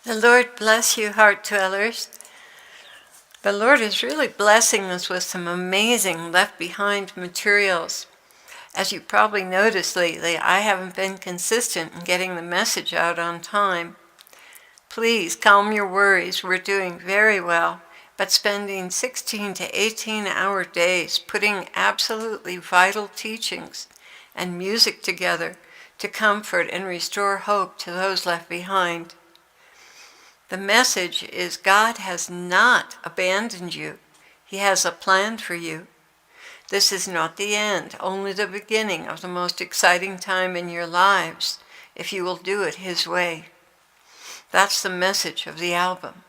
The Lord bless you, heart dwellers. The Lord is really blessing us with some amazing left behind materials. As you probably noticed lately, I haven't been consistent in getting the message out on time. Please calm your worries. We're doing very well, but spending 16 to 18-hour days putting absolutely vital teachings and music together to comfort and restore hope to those left behind. The message is God has not abandoned you. He has a plan for you. This is not the end, only the beginning of the most exciting time in your lives, if you will do it His way. That's the message of the album.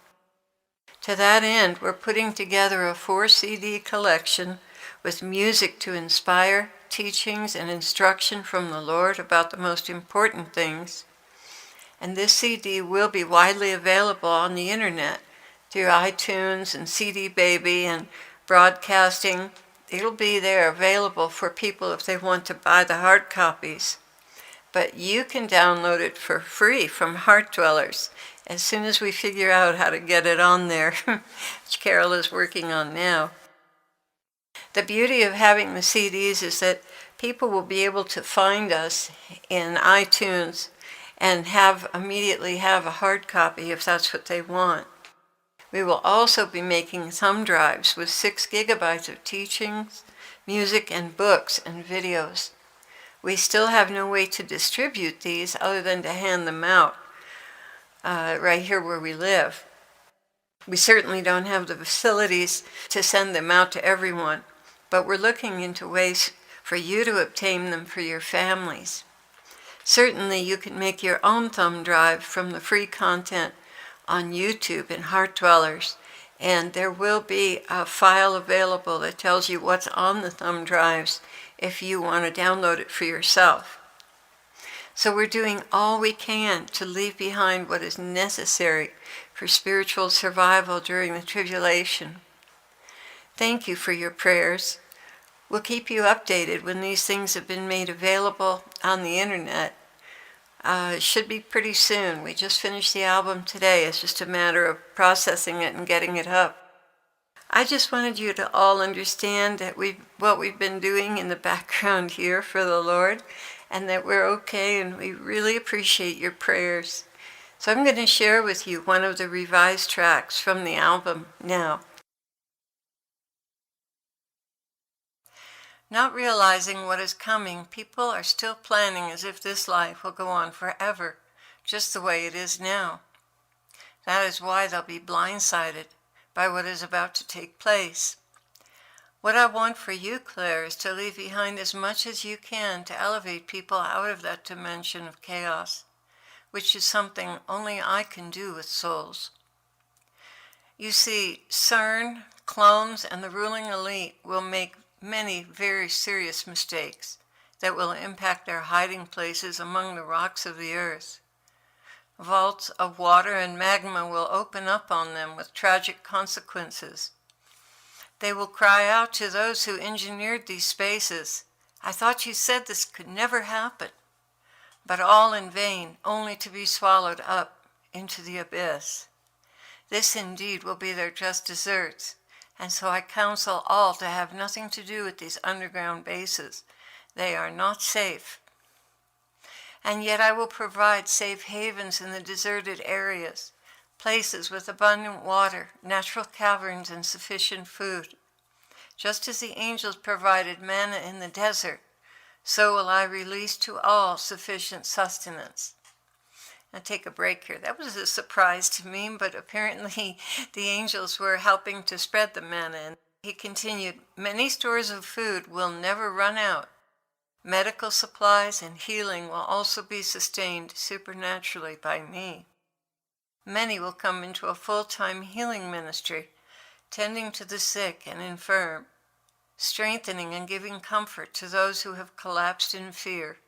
To that end, we're putting together a 4-CD collection with music to inspire, teachings, and instruction from the Lord about the most important things. And this CD will be widely available on the internet through iTunes and CD Baby and broadcasting. It'll be there available for people if they want to buy the hard copies. But you can download it for free from Heart Dwellers as soon as we figure out how to get it on there, which Carol is working on now. The beauty of having the CDs is that people will be able to find us in iTunes and immediately have a hard copy if that's what they want. We will also be making thumb drives with 6 gigabytes of teachings, music, and books and videos. We still have no way to distribute these other than to hand them out right here where we live. We certainly don't have the facilities to send them out to everyone, but we're looking into ways for you to obtain them for your families. Certainly, you can make your own thumb drive from the free content on YouTube in Heart Dwellers, and there will be a file available that tells you what's on the thumb drives if you want to download it for yourself. So we're doing all we can to leave behind what is necessary for spiritual survival during the tribulation. Thank you for your prayers. We'll keep you updated when these things have been made available on the internet. It should be pretty soon. We just finished the album today. It's just a matter of processing it and getting it up. I just wanted you to all understand that what we've been doing in the background here for the Lord, and that we're okay, and we really appreciate your prayers. So I'm going to share with you one of the revised tracks from the album now. Not realizing what is coming, people are still planning as if this life will go on forever, just the way it is now. That is why they'll be blindsided by what is about to take place. What I want for you, Clare, is to leave behind as much as you can to elevate people out of that dimension of chaos, which is something only I can do with souls. You see, CERN, clones, and the ruling elite will make many very serious mistakes that will impact their hiding places among the rocks of the earth. Vaults of water and magma will open up on them with tragic consequences. They will cry out to those who engineered these spaces, "I thought you said this could never happen," but all in vain, only to be swallowed up into the abyss. This indeed will be their just deserts. And so I counsel all to have nothing to do with these underground bases. They are not safe. And yet I will provide safe havens in the deserted areas, places with abundant water, natural caverns, and sufficient food. Just as the angels provided manna in the desert, so will I release to all sufficient sustenance. I'll take a break here. That was a surprise to me, but apparently the angels were helping to spread the manna. And he continued, "Many stores of food will never run out. Medical supplies and healing will also be sustained supernaturally by me. Many will come into a full-time healing ministry, tending to the sick and infirm, strengthening and giving comfort to those who have collapsed in fear,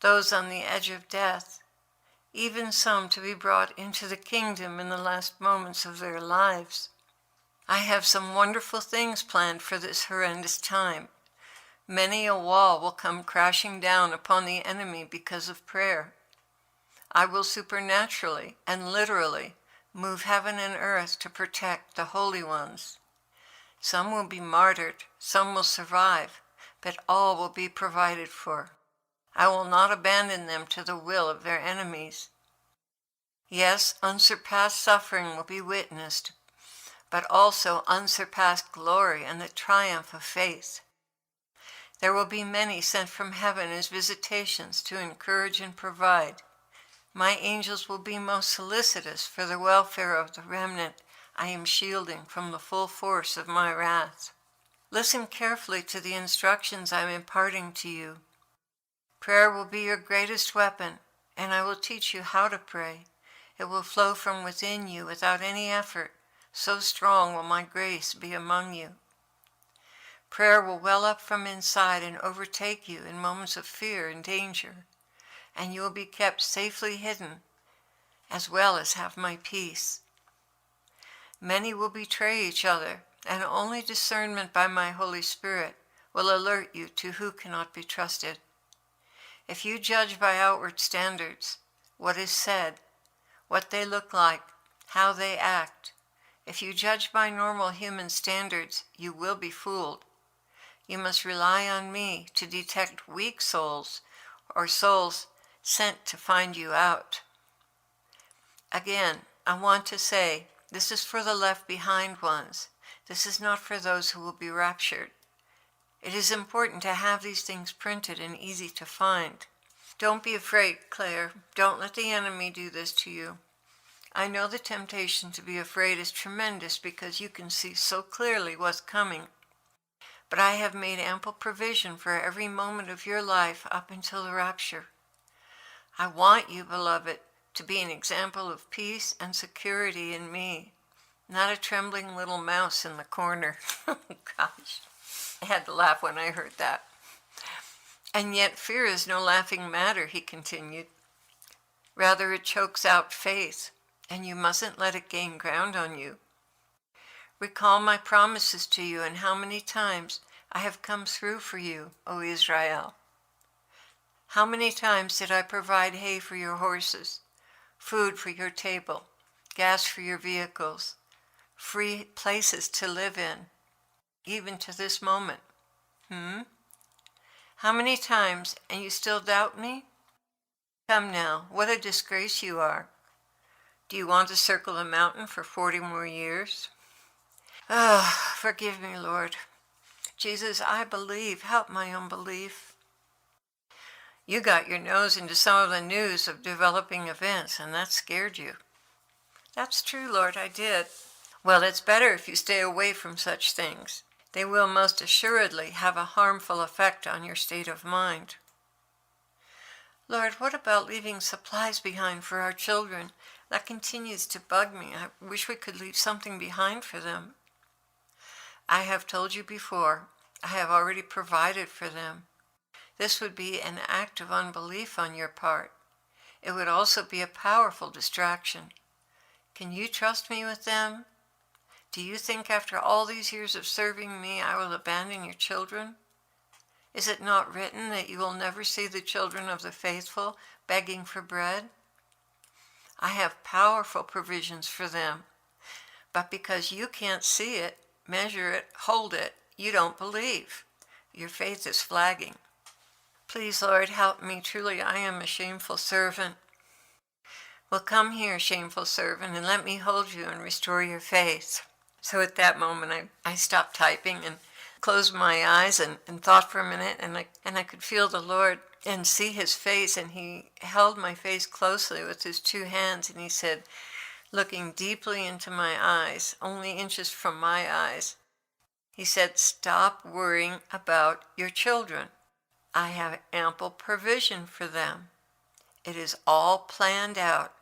those on the edge of death, even some to be brought into the kingdom in the last moments of their lives. I have some wonderful things planned for this horrendous time. Many a wall will come crashing down upon the enemy because of prayer. I will supernaturally and literally move heaven and earth to protect the holy ones. Some will be martyred, some will survive, but all will be provided for. I will not abandon them to the will of their enemies. Yes, unsurpassed suffering will be witnessed, but also unsurpassed glory and the triumph of faith. There will be many sent from heaven as visitations to encourage and provide. My angels will be most solicitous for the welfare of the remnant I am shielding from the full force of my wrath. Listen carefully to the instructions I am imparting to you. Prayer will be your greatest weapon, and I will teach you how to pray. It will flow from within you without any effort. So strong will my grace be among you. Prayer will well up from inside and overtake you in moments of fear and danger, and you will be kept safely hidden, as well as have my peace. Many will betray each other, and only discernment by my Holy Spirit will alert you to who cannot be trusted. If you judge by outward standards, what is said, what they look like, how they act, if you judge by normal human standards, you will be fooled. You must rely on me to detect weak souls or souls sent to find you out. Again, I want to say, this is for the left behind ones. This is not for those who will be raptured. It is important to have these things printed and easy to find. Don't be afraid, Clare. Don't let the enemy do this to you. I know the temptation to be afraid is tremendous because you can see so clearly what's coming. But I have made ample provision for every moment of your life up until the rapture. I want you, beloved, to be an example of peace and security in me, not a trembling little mouse in the corner. Gosh, I had to laugh when I heard that. And yet fear is no laughing matter, he continued. Rather, it chokes out faith, and you mustn't let it gain ground on you. Recall my promises to you and how many times I have come through for you, O Israel. How many times did I provide hay for your horses, food for your table, gas for your vehicles, free places to live in, even to this moment? How many times, and you still doubt me? Come now, what a disgrace you are. Do you want to circle the mountain for 40 more years? Oh, forgive me, Lord. Jesus, I believe. Help my unbelief. You got your nose into some of the news of developing events, and that scared you. That's true, Lord, I did. Well, it's better if you stay away from such things. They will most assuredly have a harmful effect on your state of mind. Lord, what about leaving supplies behind for our children? That continues to bug me. I wish we could leave something behind for them. I have told you before, I have already provided for them. This would be an act of unbelief on your part. It would also be a powerful distraction. Can you trust me with them? Do you think after all these years of serving me, I will abandon your children? Is it not written that you will never see the children of the faithful begging for bread? I have powerful provisions for them, but because you can't see it, measure it, hold it, you don't believe. Your faith is flagging. Please, Lord, help me. Truly, I am a shameful servant. Well, come here, shameful servant, and let me hold you and restore your faith. So at that moment, I stopped typing and closed my eyes and thought for a minute, and I could feel the Lord and see his face, and he held my face closely with his two hands, and he said, looking deeply into my eyes, only inches from my eyes, he said, stop worrying about your children. I have ample provision for them. It is all planned out,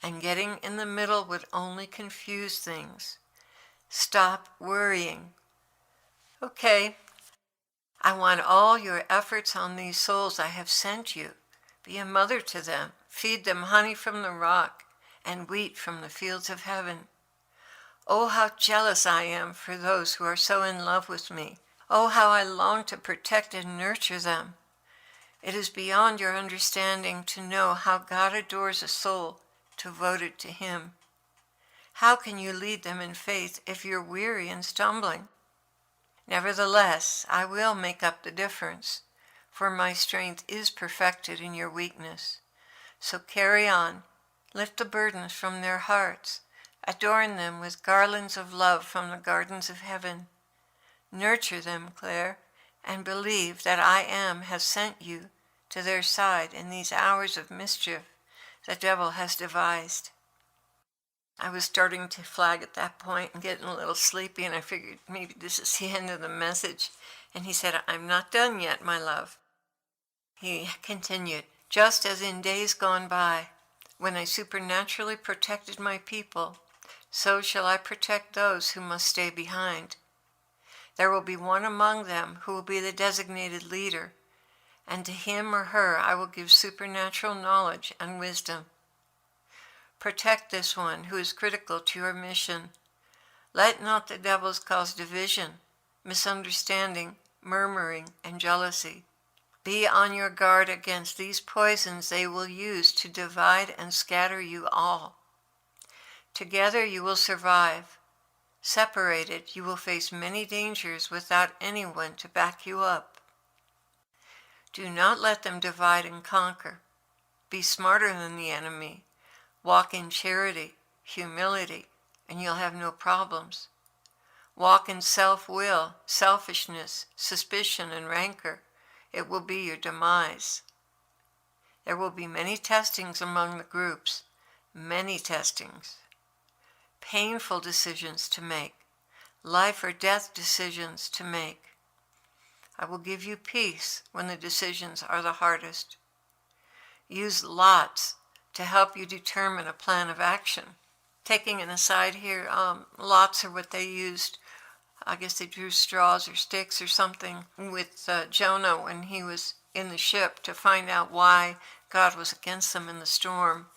and getting in the middle would only confuse things. Stop worrying. Okay, I want all your efforts on these souls I have sent you. Be a mother to them. Feed them honey from the rock and wheat from the fields of heaven. Oh, how jealous I am for those who are so in love with me. Oh, how I long to protect and nurture them. It is beyond your understanding to know how God adores a soul devoted to Him. How can you lead them in faith if you're weary and stumbling? Nevertheless, I will make up the difference, for my strength is perfected in your weakness. So carry on, lift the burdens from their hearts, adorn them with garlands of love from the gardens of heaven. Nurture them, Clare, and believe that I have sent you to their side in these hours of mischief the devil has devised. I was starting to flag at that point and getting a little sleepy, and I figured maybe this is the end of the message. And he said, I'm not done yet, my love. He continued, just as in days gone by, when I supernaturally protected my people, so shall I protect those who must stay behind. There will be one among them who will be the designated leader, and to him or her I will give supernatural knowledge and wisdom. Protect this one who is critical to your mission. Let not the devils cause division, misunderstanding, murmuring, and jealousy. Be on your guard against these poisons they will use to divide and scatter you all. Together you will survive. Separated, you will face many dangers without anyone to back you up. Do not let them divide and conquer. Be smarter than the enemy. Walk in charity, humility, and you'll have no problems. Walk in self-will, selfishness, suspicion, and rancor. It will be your demise. There will be many testings among the groups, many testings. Painful decisions to make, life or death decisions to make. I will give you peace when the decisions are the hardest. Use lots to help you determine a plan of action. Taking an aside here, lots are what they used. I guess they drew straws or sticks or something with Jonah when he was in the ship to find out why God was against them in the storm.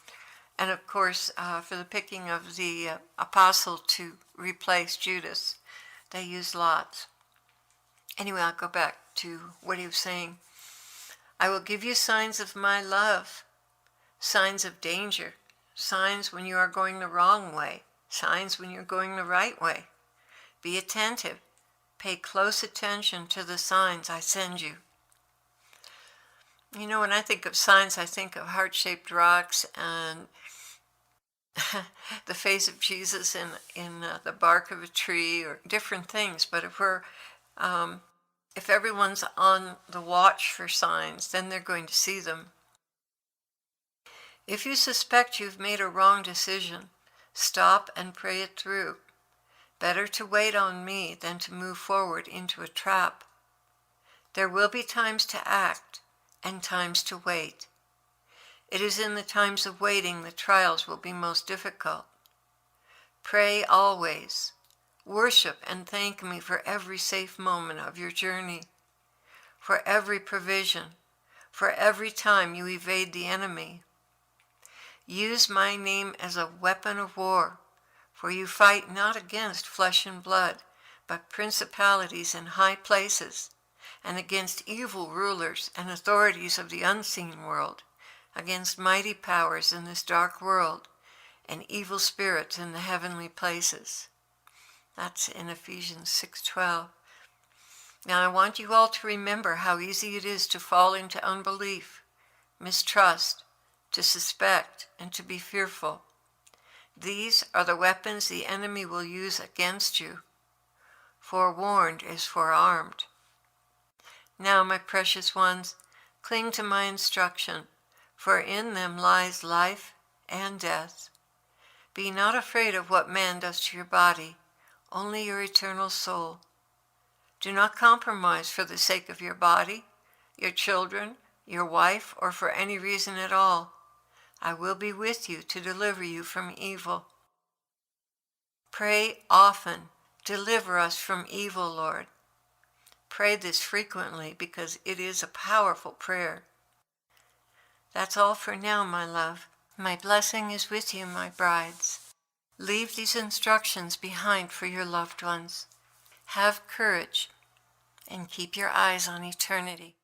And of course, for the picking of the apostle to replace Judas, they used lots. Anyway, I'll go back to what he was saying. I will give you signs of my love, signs of danger, signs when you are going the wrong way, signs when you're going the right way. Be attentive. Pay close attention to the signs I send you. You know, when I think of signs, I think of heart-shaped rocks and the face of Jesus in the bark of a tree or different things. But if everyone's on the watch for signs, then they're going to see them. If you suspect you've made a wrong decision, stop and pray it through. Better to wait on me than to move forward into a trap. There will be times to act and times to wait. It is in the times of waiting the trials will be most difficult. Pray always. Worship and thank me for every safe moment of your journey, for every provision, for every time you evade the enemy. Use my name as a weapon of war, for you fight not against flesh and blood, but principalities in high places, and against evil rulers and authorities of the unseen world, against mighty powers in this dark world, and evil spirits in the heavenly places. That's in Ephesians 6:12. Now I want you all to remember how easy it is to fall into unbelief, mistrust, to suspect, and to be fearful. These are the weapons the enemy will use against you. Forewarned is forearmed. Now, my precious ones, cling to my instruction, for in them lies life and death. Be not afraid of what man does to your body, only your eternal soul. Do not compromise for the sake of your body, your children, your wife, or for any reason at all. I will be with you to deliver you from evil. Pray often, deliver us from evil, Lord. Pray this frequently because it is a powerful prayer. That's all for now, my love. My blessing is with you, my brides. Leave these instructions behind for your loved ones. Have courage and keep your eyes on eternity.